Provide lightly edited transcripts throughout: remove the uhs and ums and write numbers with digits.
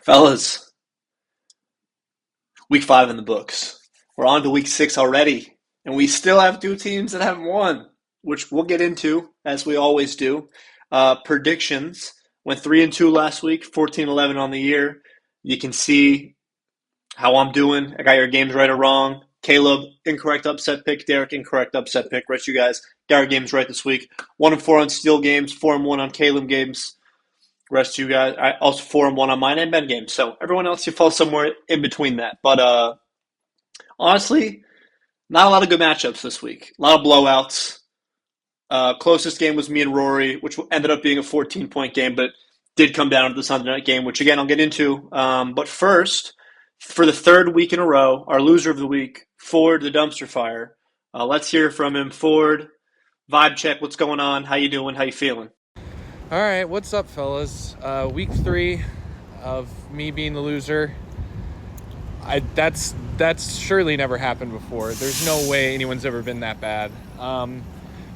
Fellas, week 5 in the books. We're on to week 6 already, and we still have two teams that haven't won, which we'll get into, as we always do. Predictions. Went 3-2 last week, 14-11 on the year. You can see how I'm doing. I got your games right or wrong. Caleb, incorrect upset pick. Derek, incorrect upset pick. Rest of you guys got our games right this week. 1-4 on Steele games, 4-1 on Caleb games. Rest of you guys, I also 4-1 on mine and Ben games. So everyone else, you fall somewhere in between that. But honestly, not a lot of good matchups this week. A lot of blowouts. Closest game was me and Rory, which ended up being a 14-point game, but did come down to the Sunday night game, which again I'll get into. But first, for the third week in a row, our loser of the week, Ford the dumpster fire. Let's hear from him. Ford, vibe check. What's going on? How you doing? How you feeling? All right, what's up, fellas? Week 3 of me being the loser. That's surely never happened before. There's no way anyone's ever been that bad.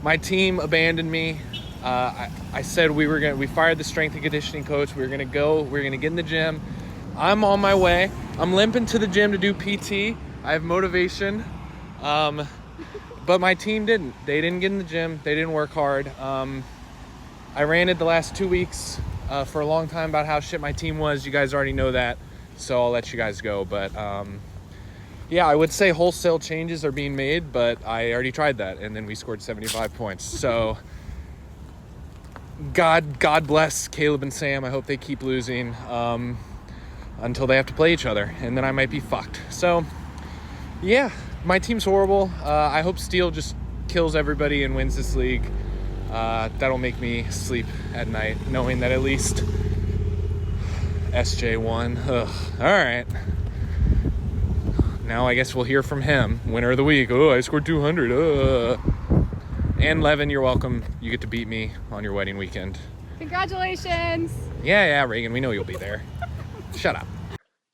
My team abandoned me. I said we fired the strength and conditioning coach. We were gonna get in the gym. I'm on my way. I'm limping to the gym to do PT. I have motivation, but my team didn't. They didn't get in the gym. They didn't work hard. I ranted the last 2 weeks for a long time about how shit my team was. You guys already know that, so I'll let you guys go. But yeah, I would say wholesale changes are being made, but I already tried that, and then we scored 75 points. So God bless Caleb and Sam. I hope they keep losing until they have to play each other, and then I might be fucked. So yeah, my team's horrible. I hope Steele just kills everybody and wins this league. That'll make me sleep at night, knowing that at least SJ won. Ugh. All right. Now I guess we'll hear from him. Winner of the week. Oh, I scored 200. And Levin, you're welcome. You get to beat me on your wedding weekend. Congratulations. Yeah, Reagan, we know you'll be there. Shut up.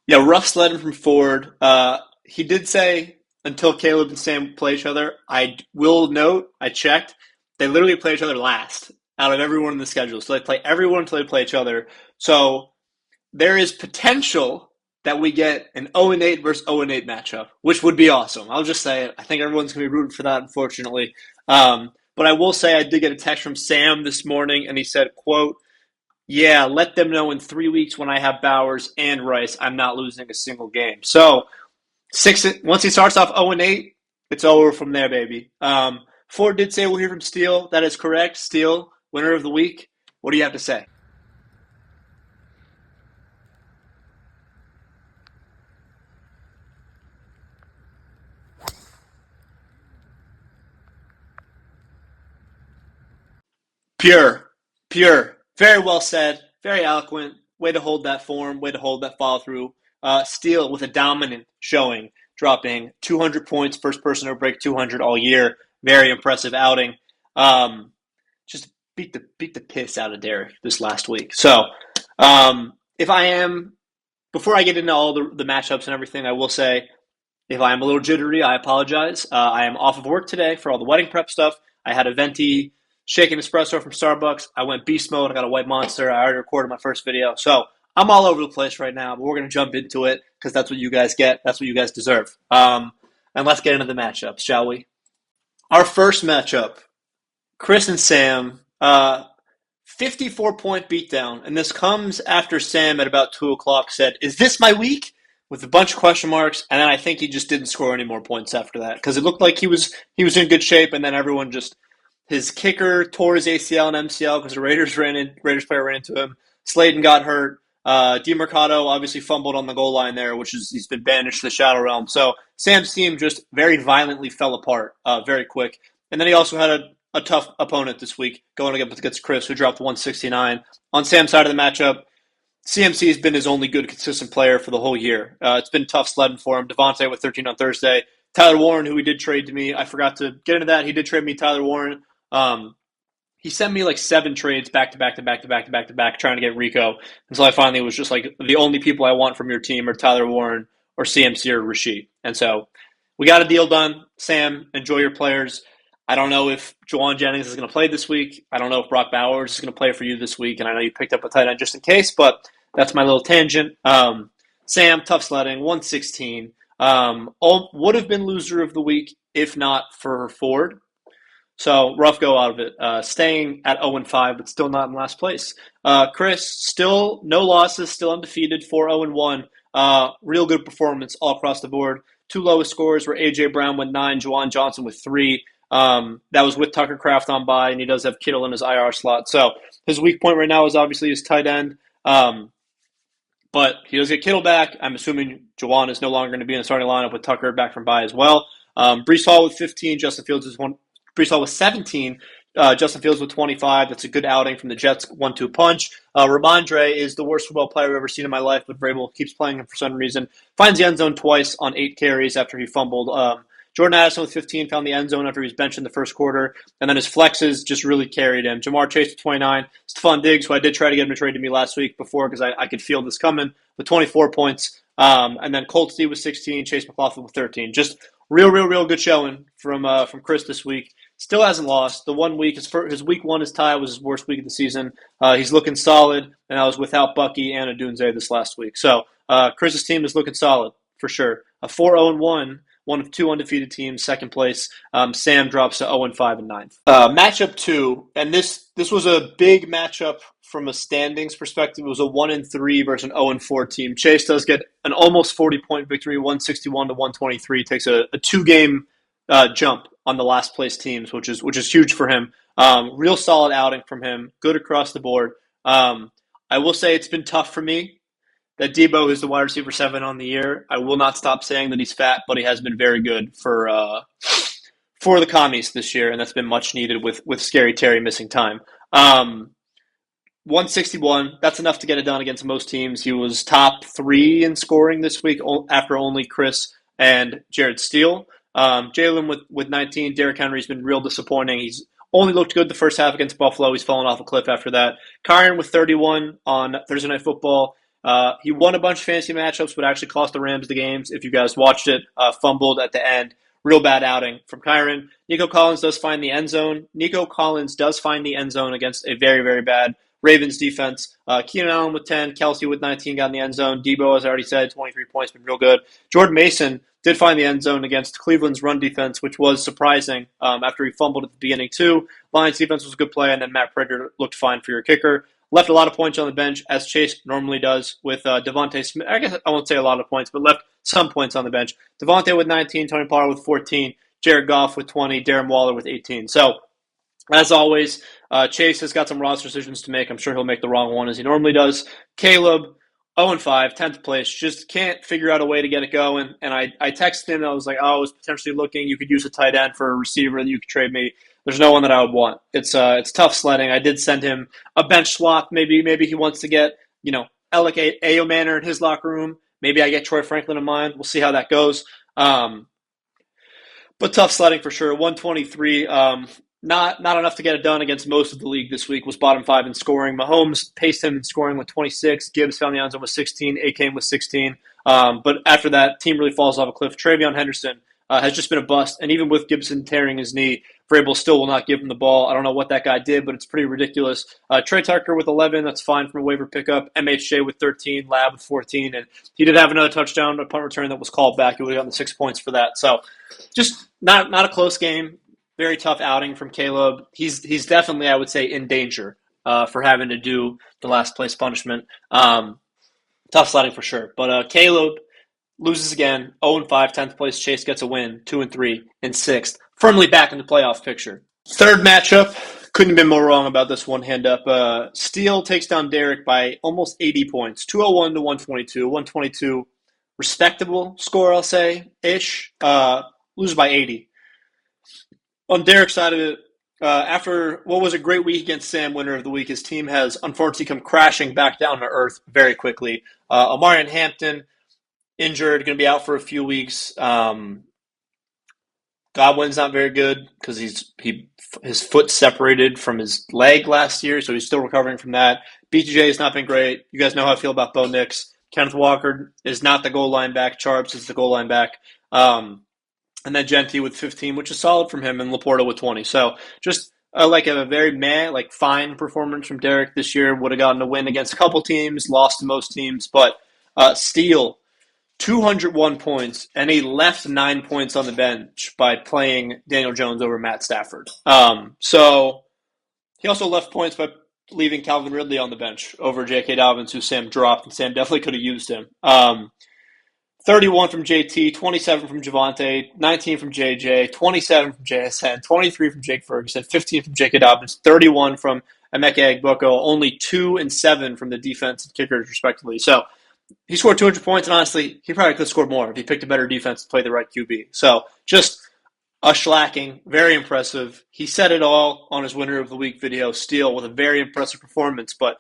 Yeah, rough sledding from Ford. He did say until Caleb and Sam play each other. I will note, I checked, they literally play each other last out of everyone in the schedule. So they play everyone until they play each other. So there is potential that we get an 0-8 versus 0-8 matchup, which would be awesome. I'll just say it. I think everyone's going to be rooting for that, unfortunately. But I will say I did get a text from Sam this morning, and he said, quote, yeah, let them know in 3 weeks when I have Bowers and Rice, I'm not losing a single game. So once he starts off 0-8, it's over from there, baby. Ford did say we'll hear from Steele. That is correct. Steele, winner of the week. What do you have to say? Pure. Very well said. Very eloquent. Way to hold that form. Way to hold that follow through. Steele with a dominant showing, dropping 200 points, first person to break 200 all year. Very impressive outing. Just beat the piss out of Derek this last week. So, before I get into all the matchups and everything, I will say, if I am a little jittery, I apologize. I am off of work today for all the wedding prep stuff. I had a venti shaken espresso from Starbucks. I went beast mode. I got a white monster. I already recorded my first video. So I'm all over the place right now, but we're going to jump into it because that's what you guys get. That's what you guys deserve. And let's get into the matchups, shall we? Our first matchup, Chris and Sam, 54-point beatdown. And this comes after Sam at about 2 o'clock said, is this my week? With a bunch of question marks. And then I think he just didn't score any more points after that because it looked like he was in good shape. And then everyone just, his kicker tore his ACL and MCL because the Raiders player ran into him. Slayton got hurt. DeMercado obviously fumbled on the goal line there, he's been banished to the Shadow Realm. So Sam's team just very violently fell apart very quick. And then he also had a tough opponent this week going up against Chris, who dropped 169. On Sam's side of the matchup, CMC has been his only good, consistent player for the whole year. It's been tough sledding for him. Devontae with 13 on Thursday. Tyler Warren, who he did trade to me. I forgot to get into that. He did trade me Tyler Warren. He sent me like 7 trades back to back, trying to get Rico. Until I finally was just like, the only people I want from your team are Tyler Warren or CMC or Rasheed. And so we got a deal done. Sam, enjoy your players. I don't know if Juwan Jennings is going to play this week. I don't know if Brock Bowers is going to play for you this week. And I know you picked up a tight end just in case, but That's my little tangent. Sam, tough sledding, 116. Would have been loser of the week if not for Ford. So rough go out of it. Staying at 0-5, but still not in last place. Chris, still no losses, still undefeated, 4-0-1. Real good performance all across the board. Two lowest scores were A.J. Brown with 9, Juwan Johnson with 3. That was with Tucker Kraft on by, and he does have Kittle in his IR slot. So his weak point right now is obviously his tight end. But he does get Kittle back. I'm assuming Juwan is no longer going to be in the starting lineup with Tucker back from bye as well. Brees Hall with 15, Justin Fields is one. Brees Hall with 17, Justin Fields with 25. That's a good outing from the Jets 1-2 punch. Ramondre is the worst football player I've ever seen in my life, but Vrabel keeps playing him for some reason. Finds the end zone twice on 8 carries after he fumbled. Jordan Addison with 15 found the end zone after he was benched in the first quarter, and then his flexes just really carried him. Jamar Chase with 29. Stephon Diggs, who I did try to get him to trade to me last week before because I could feel this coming, with 24 points. And then Colt Steve with 16, Chase McLaughlin with 13. Just real good showing from Chris this week. Still hasn't lost. The 1 week, his week one, his tie was his worst week of the season. He's looking solid, and I was without Bucky and Adunze this last week. So Chris's team is looking solid for sure. A 4-0-1. One of 2 undefeated teams, second place. Sam drops to 0-5 and 9th. Matchup 2, and this was a big matchup from a standings perspective. It was a 1-3 versus an 0-4 team. Chase does get an almost 40-point victory, 161 to 123. Takes a 2-game jump on the last place teams, which is huge for him. Real solid outing from him. Good across the board. I will say it's been tough for me that Debo is the wide receiver 7 on the year. I will not stop saying that he's fat, but he has been very good for the commies this year, and that's been much needed with Scary Terry missing time. 161, that's enough to get it done against most teams. He was top 3 in scoring this week after only Chris and Jared Steele. Jalen with 19. Derrick Henry's been real disappointing. He's only looked good the first half against Buffalo. He's fallen off a cliff after that. Kyron with 31 on Thursday Night Football. He won a bunch of fantasy matchups, but actually cost the Rams the games. If you guys watched it, fumbled at the end. Real bad outing from Kyron. Nico Collins does find the end zone. Against a very, very bad Ravens defense. Keenan Allen with 10. Kelsey with 19 got in the end zone. Debo, as I already said, 23 points, been real good. Jordan Mason did find the end zone against Cleveland's run defense, which was surprising after he fumbled at the beginning too. Lions defense was a good play, and then Matt Prater looked fine for your kicker. Left a lot of points on the bench, as Chase normally does with Devontae Smith. I guess I won't say a lot of points, but left some points on the bench. Devontae with 19, Tony Pollard with 14, Jared Goff with 20, Darren Waller with 18. So, as always, Chase has got some roster decisions to make. I'm sure he'll make the wrong one as he normally does. Caleb, 0-5, 10th place. Just can't figure out a way to get it going. And I texted him. I was like, I was potentially looking. You could use a tight end for a receiver that you could trade me. There's no one that I would want. It's tough sledding. I did send him a bench swap. Maybe he wants to get, Alec Ayo Manor in his locker room. Maybe I get Troy Franklin in mine. We'll see how that goes. But tough sledding for sure. 123. Not enough to get it done against most of the league this week. Was bottom 5 in scoring. Mahomes paced him in scoring with 26. Gibbs found the end zone with 16. A-Kane with 16. But after that, team really falls off a cliff. Travion Henderson has just been a bust. And even with Gibson tearing his knee, Vrabel still will not give him the ball. I don't know what that guy did, but it's pretty ridiculous. Trey Tucker with 11, that's fine from a waiver pickup. MHJ with 13, Lab with 14, and he did have another touchdown, a punt return that was called back. He would have gotten the 6 points for that. So just not a close game. Very tough outing from Caleb. He's definitely, I would say, in danger for having to do the last place punishment. Tough sledding for sure. But Caleb loses again, 0-5, 10th place. Chase gets a win, 2-3 in 6th. Firmly back in the playoff picture. Third matchup, couldn't have been more wrong about this one hand up. Steele takes down Derek by almost 80 points, 201 to 122. 122, respectable score, I'll say, ish. Lose by 80. On Derek's side of it, after what was a great week against Sam, winner of the week, his team has unfortunately come crashing back down to earth very quickly. Omarion Hampton, injured, going to be out for a few weeks. Godwin's not very good because his foot separated from his leg last year, so he's still recovering from that. BTJ has not been great. You guys know how I feel about Bo Nix. Kenneth Walker is not the goal line back. Charps is the goal line back. And then Genty with 15, which is solid from him, and Laporta with 20. So just like a very fine performance from Derek this year. Would have gotten a win against a couple teams, lost to most teams, but Steele, 201 points, and he left 9 points on the bench by playing Daniel Jones over Matt Stafford. So he also left points by leaving Calvin Ridley on the bench over J.K. Dobbins, who Sam dropped, and Sam definitely could have used him. 31 from JT, 27 from Javonte, 19 from JJ, 27 from JSN, 23 from Jake Ferguson, 15 from J.K. Dobbins, 31 from Emeka Egboko, only 2 and 7 from the defense and kickers, respectively. So he scored 200 points, and honestly, he probably could have scored more if he picked a better defense to play the right QB. So just a shellacking, very impressive. He said it all on his Winner of the Week video, Steele, with a very impressive performance, but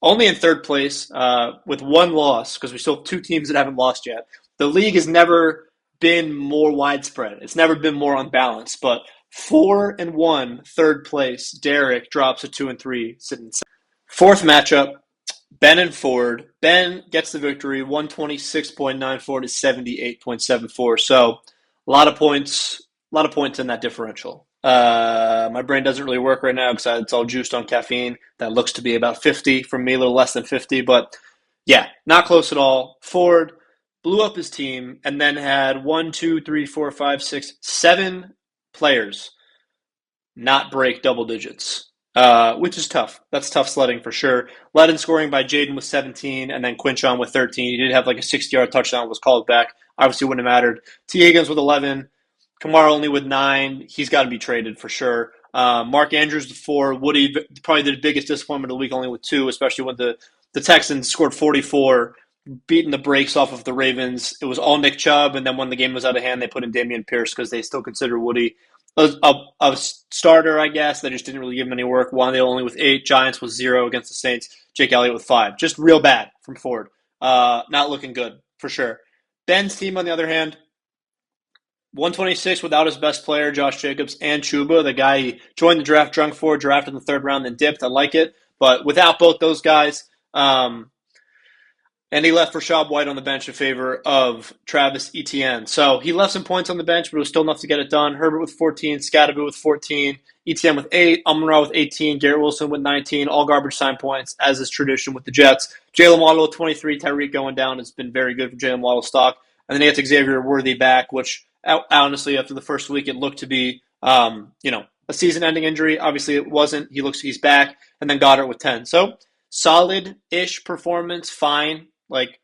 only in third place with one loss, because we still have 2 teams that haven't lost yet. The league has never been more widespread. It's never been more unbalanced, but 4-1, third place. Derek drops to 2-3, sitting second. Fourth matchup, Ben and Ford. Ben gets the victory, 126.94 to 78.74. So a lot of points in that differential. My brain doesn't really work right now because it's all juiced on caffeine. That looks to be about 50 from me, a little less than 50. But yeah, not close at all. Ford blew up his team and then had 7 players not break double digits, which is tough. That's tough sledding for sure. Led in scoring by Jaden with 17 and then Quinchon with 13. He did have like a 60-yard touchdown, was called back. Obviously wouldn't have mattered. T. Higgins with 11. Kamara only with 9. He's got to be traded for sure. Mark Andrews with 4. Woody, probably the biggest disappointment of the week, only with 2, especially when the Texans scored 44, beating the brakes off of the Ravens. It was all Nick Chubb, and then when the game was out of hand, they put in Dameon Pierce because they still consider Woody a starter, I guess. They just didn't really give him any work. Wande only with 8. Giants with 0 against the Saints. Jake Elliott with 5. Just real bad from Ford. Not looking good, for sure. Ben's team, on the other hand, 126 without his best player, Josh Jacobs, and Chuba, the guy he joined the draft drunk for, drafted in the 3rd round, then dipped. I like it. But without both those guys, and he left Rashad White on the bench in favor of Travis Etienne. So he left some points on the bench, but it was still enough to get it done. Herbert with 14, Scatterby with 14, Etienne with 8, Amon-Ra with 18, Garrett Wilson with 19, all garbage time points, as is tradition with the Jets. Jalen Waddle with 23, Tyreek going down. It's been very good for Jalen Waddle's stock. And then he gets Xavier Worthy back, which honestly, after the first week, it looked to be, a season-ending injury. Obviously, it wasn't. He's back, and then Goddard with 10. So solid-ish performance, fine. Like,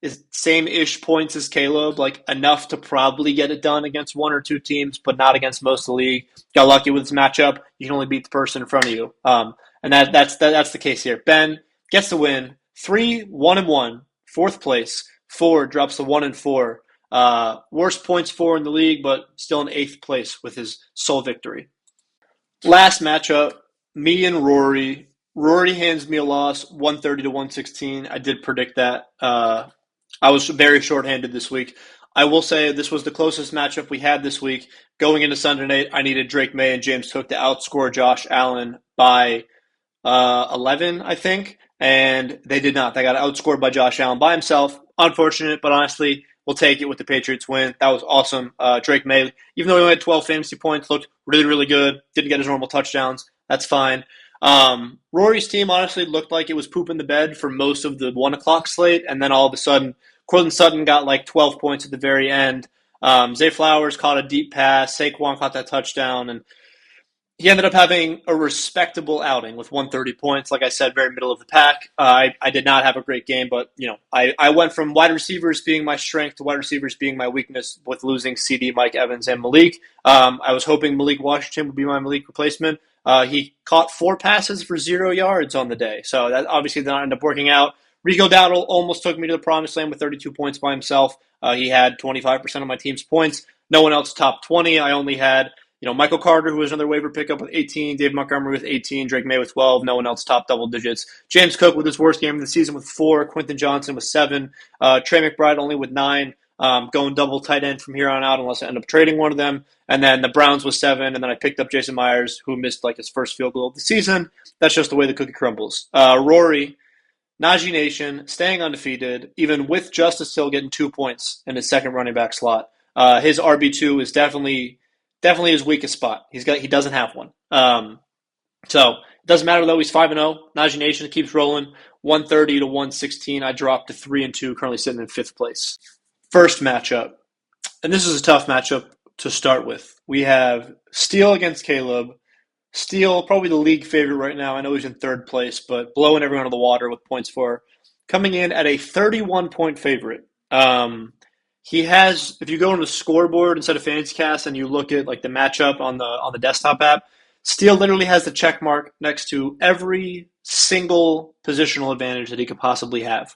is same-ish points as Caleb, like enough to probably get it done against 1 or 2 teams, but not against most of the league. Got lucky with this matchup. You can only beat the person in front of you, and that's the case here. Ben gets the win, 1-1, 4th place. Ford drops to 1-4. Worst points for in the league, but still in 8th place with his sole victory. Last matchup, me and Rory. Rory hands me a loss, 130 to 116. I did predict that. I was very shorthanded this week. I will say this was the closest matchup we had this week. Going into Sunday night, I needed Drake May and James Cook to outscore Josh Allen by 11, I think, and they did not. They got outscored by Josh Allen by himself. Unfortunate, but honestly, we'll take it with the Patriots win. That was awesome. Drake May, even though he only had 12 fantasy points, looked really, really good. Didn't get his normal touchdowns. That's fine. Rory's team honestly looked like it was pooping the bed for most of the 1 o'clock slate, and then all of a sudden, Courtland Sutton got like 12 points at the very end. Zay Flowers caught a deep pass. Saquon caught that touchdown, and he ended up having a respectable outing with 130 points. Like I said, very middle of the pack. I did not have a great game, but I went from wide receivers being my strength to wide receivers being my weakness with losing CD, Mike Evans, and Malik. I was hoping Malik Washington would be my Malik replacement. He caught 4 passes for 0 yards on the day, so that obviously did not end up working out. Rico Dowdle almost took me to the promised land with 32 points by himself. He had 25% of my team's points. No one else top 20. I only had Michael Carter, who was another waiver pickup with 18, Dave Montgomery with 18, Drake May with 12, no one else top double digits. James Cook with his worst game of the season with 4, Quentin Johnson with 7, Trey McBride only with 9, going double tight end from here on out unless I end up trading one of them. And then the Browns with 7, and then I picked up Jason Myers, who missed like his first field goal of the season. That's just the way the cookie crumbles. Rory, Najee Nation, staying undefeated, even with Justice Hill getting 2 points in his second running back slot. His RB2 is definitely his weakest spot. He doesn't have one. So it doesn't matter though. He's 5-0. Najee Nation keeps rolling. 130 to 116. I dropped to 3-2, currently sitting in fifth place. First matchup, and this is a tough matchup to start with. We have Steele against Caleb. Steele, probably the league favorite right now. I know he's in third place, but blowing everyone out of the water with points for. Coming in at a 31-point favorite. He has, if you go on the scoreboard instead of FantasyCast and you look at like the matchup on the desktop app, Steele literally has the check mark next to every single positional advantage that he could possibly have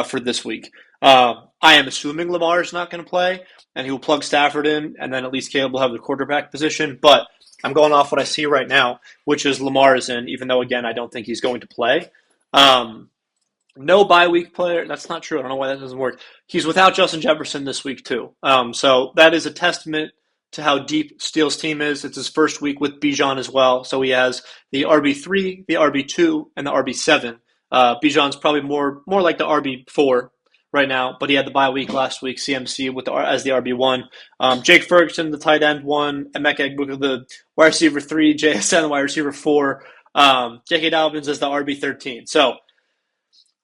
for this week. I am assuming Lamar is not going to play, and he will plug Stafford in, and then at least Caleb will have the quarterback position. But I'm going off what I see right now, which is Lamar is in, even though, again, I don't think he's going to play. No bye week player. That's not true. I don't know why that doesn't work. He's without Justin Jefferson this week, too. So that is a testament to how deep Steele's team is. It's his first week with Bijan as well. So he has the RB3, the RB2, and the RB7. Bijan's probably more like the RB4 right now, but he had the bye week last week, CMC as the RB1. Jake Ferguson, the tight end 1, Emeka Egbuka, the wide receiver 3, JSN, the wide receiver 4, J.K. Dobbins as the RB13. So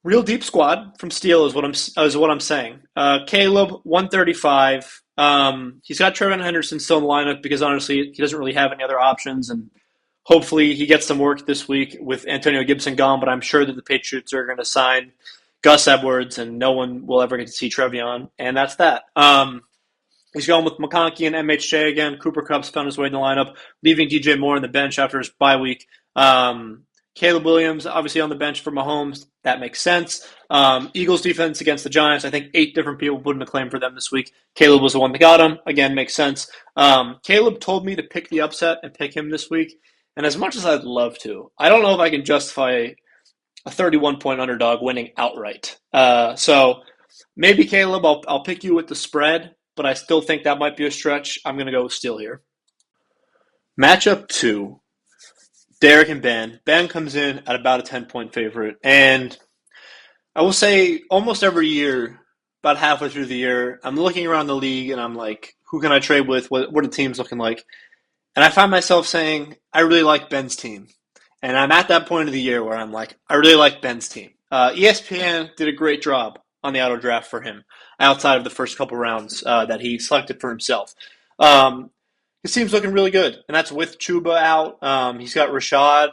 real deep squad from Steele is what I'm saying. Caleb 135. He's got Trevon Henderson still in the lineup because honestly he doesn't really have any other options, and hopefully he gets some work this week with Antonio Gibson gone. But I'm sure that the Patriots are going to sign Gus Edwards, and no one will ever get to see Trevion, and that's that. He's going with McConkey and MHJ again. Cooper Kupp's found his way in the lineup, leaving DJ Moore on the bench after his bye week. Caleb Williams, obviously on the bench for Mahomes. That makes sense. Eagles defense against the Giants. I think 8 different people put in a claim for them this week. Caleb was the one that got him. Again, makes sense. Caleb told me to pick the upset and pick him this week. And as much as I'd love to, I don't know if I can justify a 31-point underdog winning outright. So maybe Caleb, I'll pick you with the spread, but I still think that might be a stretch. I'm going to go with Steele here. Matchup 2. Derek and Ben. Ben comes in at about a 10-point favorite. And I will say almost every year, about halfway through the year, I'm looking around the league and I'm like, who can I trade with? What are the teams looking like? And I find myself saying, I really like Ben's team. And I'm at that point of the year where I'm like, I really like Ben's team. ESPN did a great job on the auto draft for him outside of the first couple rounds that he selected for himself. His team's looking really good, and that's with Chuba out. He's got Rashad.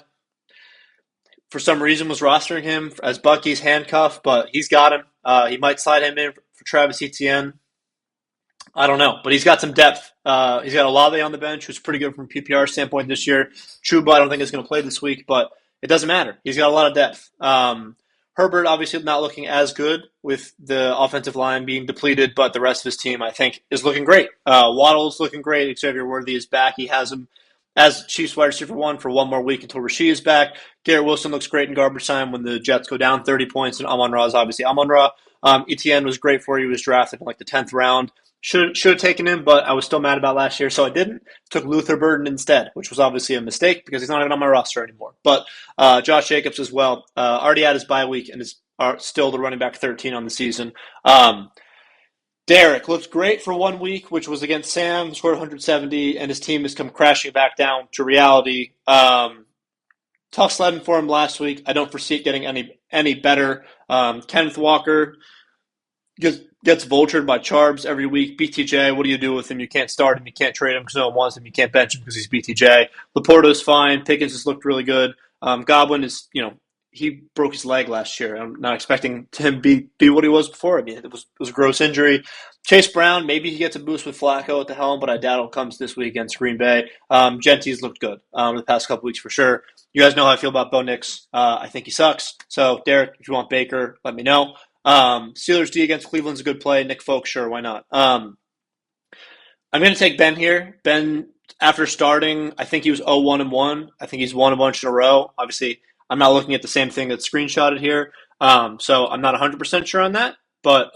For some reason, was rostering him as Bucky's handcuff, but he's got him. He might slide him in for Travis Etienne. I don't know, but he's got some depth. He's got Olave on the bench, who's pretty good from a PPR standpoint this year. Chuba, I don't think is going to play this week, but it doesn't matter. He's got a lot of depth. Herbert obviously not looking as good with the offensive line being depleted, but the rest of his team, I think, is looking great. Waddle's looking great. Xavier Worthy is back. He has him as Chiefs wide receiver 1 for one more week until Rasheed is back. Garrett Wilson looks great in garbage time when the Jets go down 30 points, and Amon-Ra is obviously Amon-Ra. Etienne was great for you. He was drafted in like the 10th round. Should have taken him, but I was still mad about last year, so I didn't. Took Luther Burden instead, which was obviously a mistake because he's not even on my roster anymore. But Josh Jacobs as well, already had his bye week and is still the running back 13 on the season. Derek looked great for 1 week, which was against Sam, scored 170, and his team has come crashing back down to reality. Tough sledding for him last week. I don't foresee it getting any better. Kenneth Walker gets vultured by Charbs every week. BTJ, what do you do with him? You can't start him. You can't trade him because no one wants him. You can't bench him because he's BTJ. Laporta's fine. Pickens has looked really good. Godwin is, he broke his leg last year. I'm not expecting him to be what he was before. I mean, it was a gross injury. Chase Brown, maybe he gets a boost with Flacco at the helm, but I doubt it'll come this week against Green Bay. Genty's looked good the past couple weeks for sure. You guys know how I feel about Bo Nix. I think he sucks. So, Derek, if you want Baker, let me know. Steelers D against Cleveland's a good play. Nick Folk, sure, why not? I'm going to take Ben here. Ben, after starting, I think he was 0-1-1. I think he's won a bunch in a row. Obviously, I'm not looking at the same thing that's screenshotted here, so I'm not 100% sure on that. But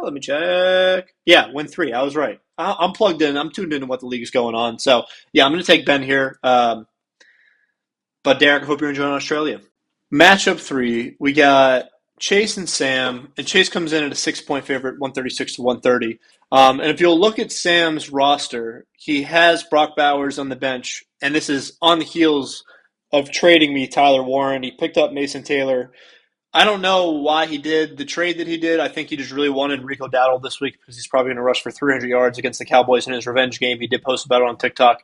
let me check. Yeah, win 3. I was right. I'm plugged in. I'm tuned into what the league is going on. So, yeah, I'm going to take Ben here. But, Derek, I hope you're enjoying Australia. Matchup 3, we got Chase and Sam, and Chase comes in at a 6-point favorite, 136 to 130. And if you'll look at Sam's roster, he has Brock Bowers on the bench, and this is on the heels of trading me Tyler Warren. He picked up Mason Taylor. I don't know why he did the trade that he did. I think he just really wanted Rico Dowdle this week because he's probably going to rush for 300 yards against the Cowboys in his revenge game. He did post about it on TikTok.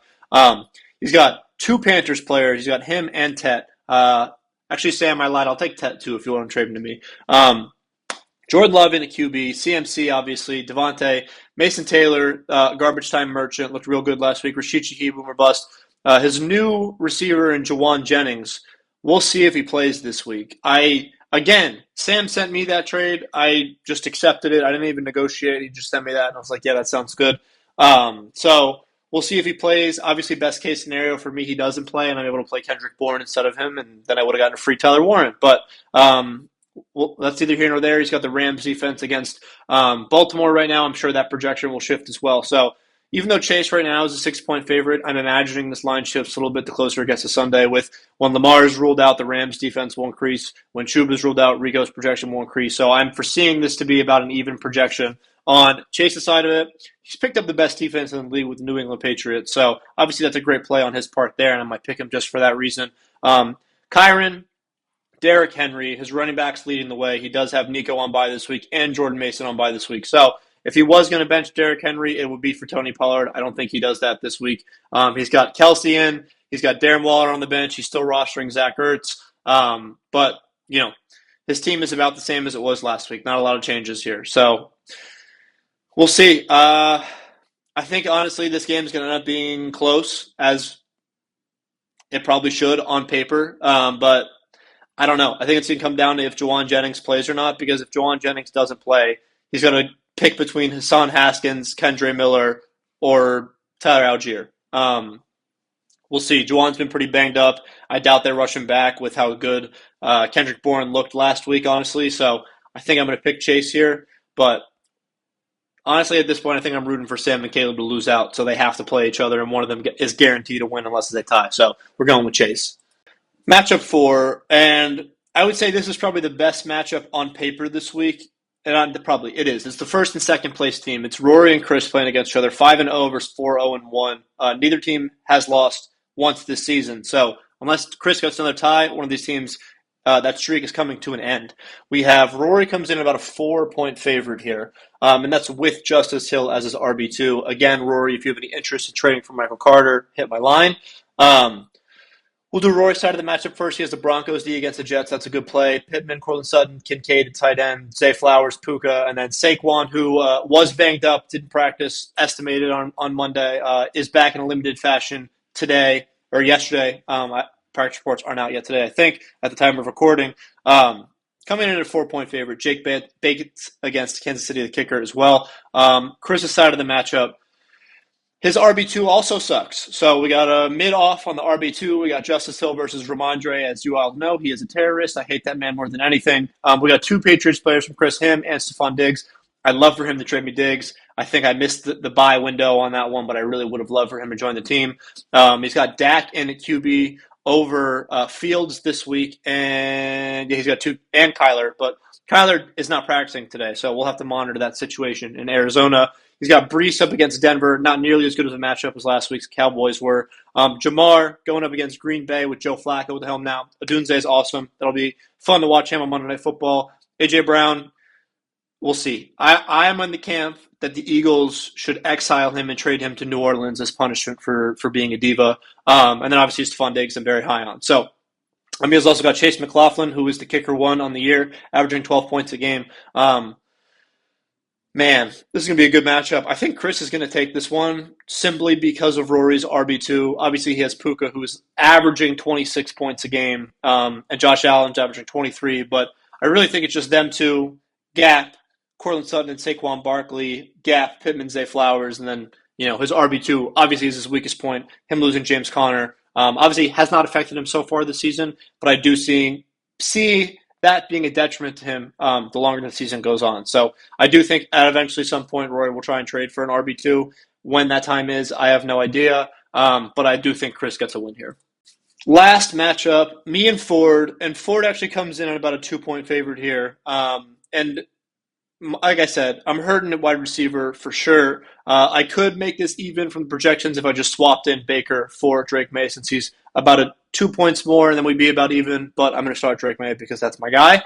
He's got two Panthers players. He's got him and Tet. Actually, Sam, I lied. I'll take Tet too if you want to trade him to me. Jordan Love in a QB, CMC obviously, Devontae, Mason Taylor, garbage time merchant, looked real good last week. Rashid Shaheed, boomer bust. His new receiver in Jawan Jennings. We'll see if he plays this week. Again, Sam sent me that trade. I just accepted it. I didn't even negotiate. He just sent me that, and I was like, yeah, that sounds good. So we'll see if he plays. Obviously, best case scenario for me, he doesn't play, and I'm able to play Kendrick Bourne instead of him, and then I would have gotten a free Tyler Warren. But well, that's either here nor there. He's got the Rams defense against Baltimore right now. I'm sure that projection will shift as well. So even though Chase right now is a 6-point favorite, I'm imagining this line shifts a little bit the closer it gets to Sunday. With when Lamar is ruled out, the Rams defense will increase. When Chuba is ruled out, Rico's projection will increase. So I'm foreseeing this to be about an even projection. On Chase's side of it, he's picked up the best defense in the league with the New England Patriots. So obviously that's a great play on his part there, and I might pick him just for that reason. Kyron, Derrick Henry, his running backs leading the way. He does have Nico on bye this week and Jordan Mason on bye this week. So if he was going to bench Derrick Henry, it would be for Tony Pollard. I don't think he does that this week. He's got Kelsey in. He's got Darren Waller on the bench. He's still rostering Zach Ertz. But, his team is about the same as it was last week. Not a lot of changes here. So we'll see. I think, honestly, this game is going to end up being close, as it probably should on paper. But I don't know. I think it's going to come down to if Jawan Jennings plays or not, because if Jawan Jennings doesn't play, he's going to pick between Hassan Haskins, Kendre Miller, or Tyler Algier. We'll see. Juwan's been pretty banged up. I doubt they rush him back with how good Kendrick Bourne looked last week, honestly. So I think I'm going to pick Chase here. But honestly, at this point, I think I'm rooting for Sam and Caleb to lose out. So they have to play each other, and one of them is guaranteed to win unless they tie. So we're going with Chase. Matchup 4, and I would say this is probably the best matchup on paper this week. And probably it is. It's the first and second place team. It's Rory and Chris playing against each other, 5-0 versus 4-0-1. Neither team has lost once this season. So unless Chris gets another tie, one of these teams, that streak is coming to an end. We have Rory comes in about a 4-point favorite here, and that's with Justice Hill as his RB2. Again, Rory, if you have any interest in trading for Michael Carter, hit my line. We'll do Rory's side of the matchup first. He has the Broncos D against the Jets. That's a good play. Pittman, Cortland Sutton, Kincaid at tight end, Zay Flowers, Puka, and then Saquon, who was banged up, didn't practice, estimated on Monday, is back in a limited fashion today or yesterday. Practice reports aren't out yet today, I think, at the time of recording. Coming in at a 4-point favorite, Jake Bates against Kansas City, the kicker as well. Chris's side of the matchup, his RB2 also sucks. So we got a mid-off on the RB2. We got Justice Hill versus Ramondre. As you all know, he is a terrorist. I hate that man more than anything. We got two Patriots players from Chris, him and Stephon Diggs. I'd love for him to trade me Diggs. I think I missed the buy window on that one, but I really would have loved for him to join the team. He's got Dak in at QB over Fields this week, and he's got two, and Kyler. But Kyler is not practicing today, so we'll have to monitor that situation in Arizona. He's got Brees up against Denver, not nearly as good of a matchup as last week's Cowboys were. Jamar going up against Green Bay with Joe Flacco at the helm now. Odunze is awesome. That'll be fun to watch him on Monday Night Football. A.J. Brown, we'll see. I am on the camp that the Eagles should exile him and trade him to New Orleans as punishment for being a diva. And then obviously Stephon Diggs I'm very high on. So he's also got Chase McLaughlin, who is the kicker 1 on the year, averaging 12 points a game. Man, this is going to be a good matchup. I think Chris is going to take this one simply because of Rory's RB2. Obviously, he has Puka, who is averaging 26 points a game, and Josh Allen's averaging 23. But I really think it's just them two, Gap, Cortland Sutton, and Saquon Barkley, Gap, Pittman, Zay Flowers, and then his RB2 obviously is his weakest point. Him losing James Conner obviously has not affected him so far this season, but I do see that being a detriment to him the longer the season goes on. So I do think at eventually some point Rory will try and trade for an RB2. When that time is, I have no idea. But I do think Chris gets a win here. Last matchup, me and Ford actually comes in at about a 2 point favorite here. And like I said, I'm hurting at wide receiver for sure. I could make this even from the projections if I just swapped in Baker for Drake May, since he's about 2 points more, and then we'd be about even. But I'm going to start Drake May because that's my guy.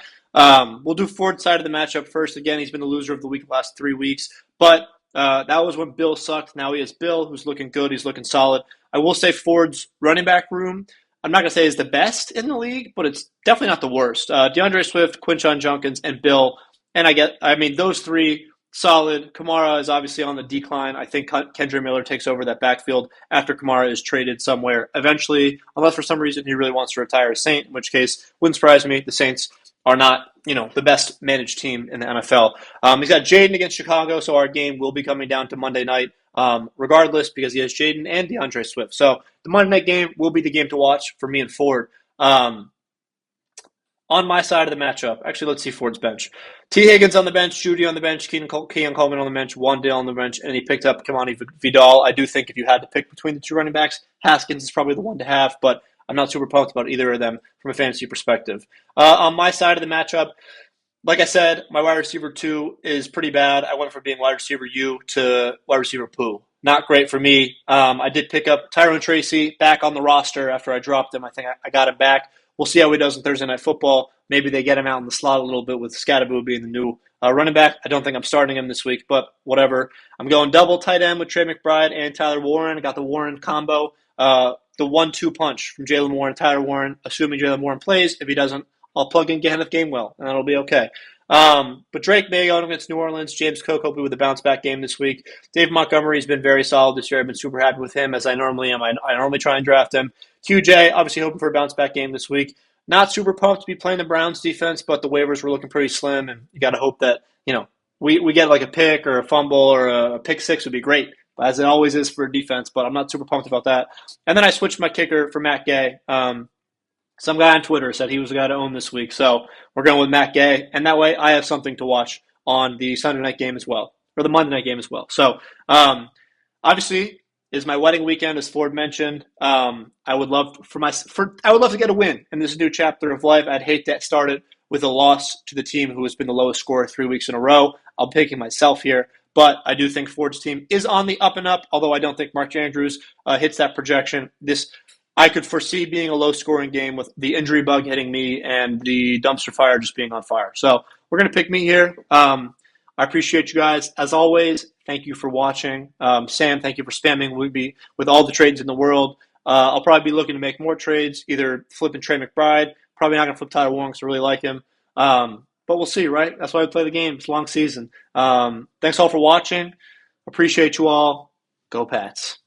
We'll do Ford's side of the matchup first. Again, he's been the loser of the week the last 3 weeks, but that was when Bill sucked. Now he has Bill, who's looking good. He's looking solid. I will say Ford's running back room, I'm not going to say is the best in the league, but it's definitely not the worst. DeAndre Swift, Quinshon Judkins, and Bill. And I mean, those three solid. Kamara is obviously on the decline. I think Kendra Miller takes over that backfield after Kamara is traded somewhere eventually, unless for some reason he really wants to retire as Saint, in which case wouldn't surprise me. The Saints are not, the best managed team in the NFL. He's got Jaden against Chicago, so our game will be coming down to Monday night, regardless, because he has Jaden and DeAndre Swift. So the Monday night game will be the game to watch for me and Ford. On my side of the matchup, actually, let's see Ford's bench. T. Higgins on the bench, Judy on the bench, Keon Coleman on the bench, Wandale on the bench, and he picked up Kamani Vidal. I do think if you had to pick between the two running backs, Haskins is probably the one to have, but I'm not super pumped about either of them from a fantasy perspective. On my side of the matchup, like I said, my wide receiver 2 is pretty bad. I went from being wide receiver U to wide receiver Poo. Not great for me. I did pick up Tyrone Tracy back on the roster after I dropped him. I think I got him back. We'll see how he does in Thursday Night Football. Maybe they get him out in the slot a little bit with Scattaboo being the new running back. I don't think I'm starting him this week, but whatever. I'm going double tight end with Trey McBride and Tyler Warren. I got the Warren combo. The 1-2 punch from Jalen Warren, Tyler Warren, assuming Jalen Warren plays. If he doesn't, I'll plug in Kenneth Gainwell, and that'll be okay. But Drake May going against New Orleans. James Cook hopefully with a bounce-back game this week. Dave Montgomery's been very solid this year. I've been super happy with him, as I normally am. I normally try and draft him. QJ, obviously hoping for a bounce-back game this week. Not super pumped to be playing the Browns defense, but the waivers were looking pretty slim, and you got to hope that, we get like a pick or a fumble or a pick six would be great, as it always is for defense, but I'm not super pumped about that. And then I switched my kicker for Matt Gay. Some guy on Twitter said he was the guy to own this week, so we're going with Matt Gay, and that way I have something to watch on the Sunday night game as well, or the Monday night game as well. So, obviously, is my wedding weekend, as Ford mentioned. I would love to get a win in this new chapter of life. I'd hate to start it with a loss to the team who has been the lowest scorer 3 weeks in a row. I'm picking myself here, but I do think Ford's team is on the up and up. Although I don't think Mark Andrews hits that projection. I could foresee being a low-scoring game with the injury bug hitting me and the dumpster fire just being on fire. So we're going to pick me here. I appreciate you guys. As always, thank you for watching. Sam, thank you for spamming with all the trades in the world. I'll probably be looking to make more trades, either flipping Trey McBride. Probably not going to flip Tyler Warren because I really like him. But we'll see, right? That's why we play the game. It's a long season. Thanks all for watching. Appreciate you all. Go Pats.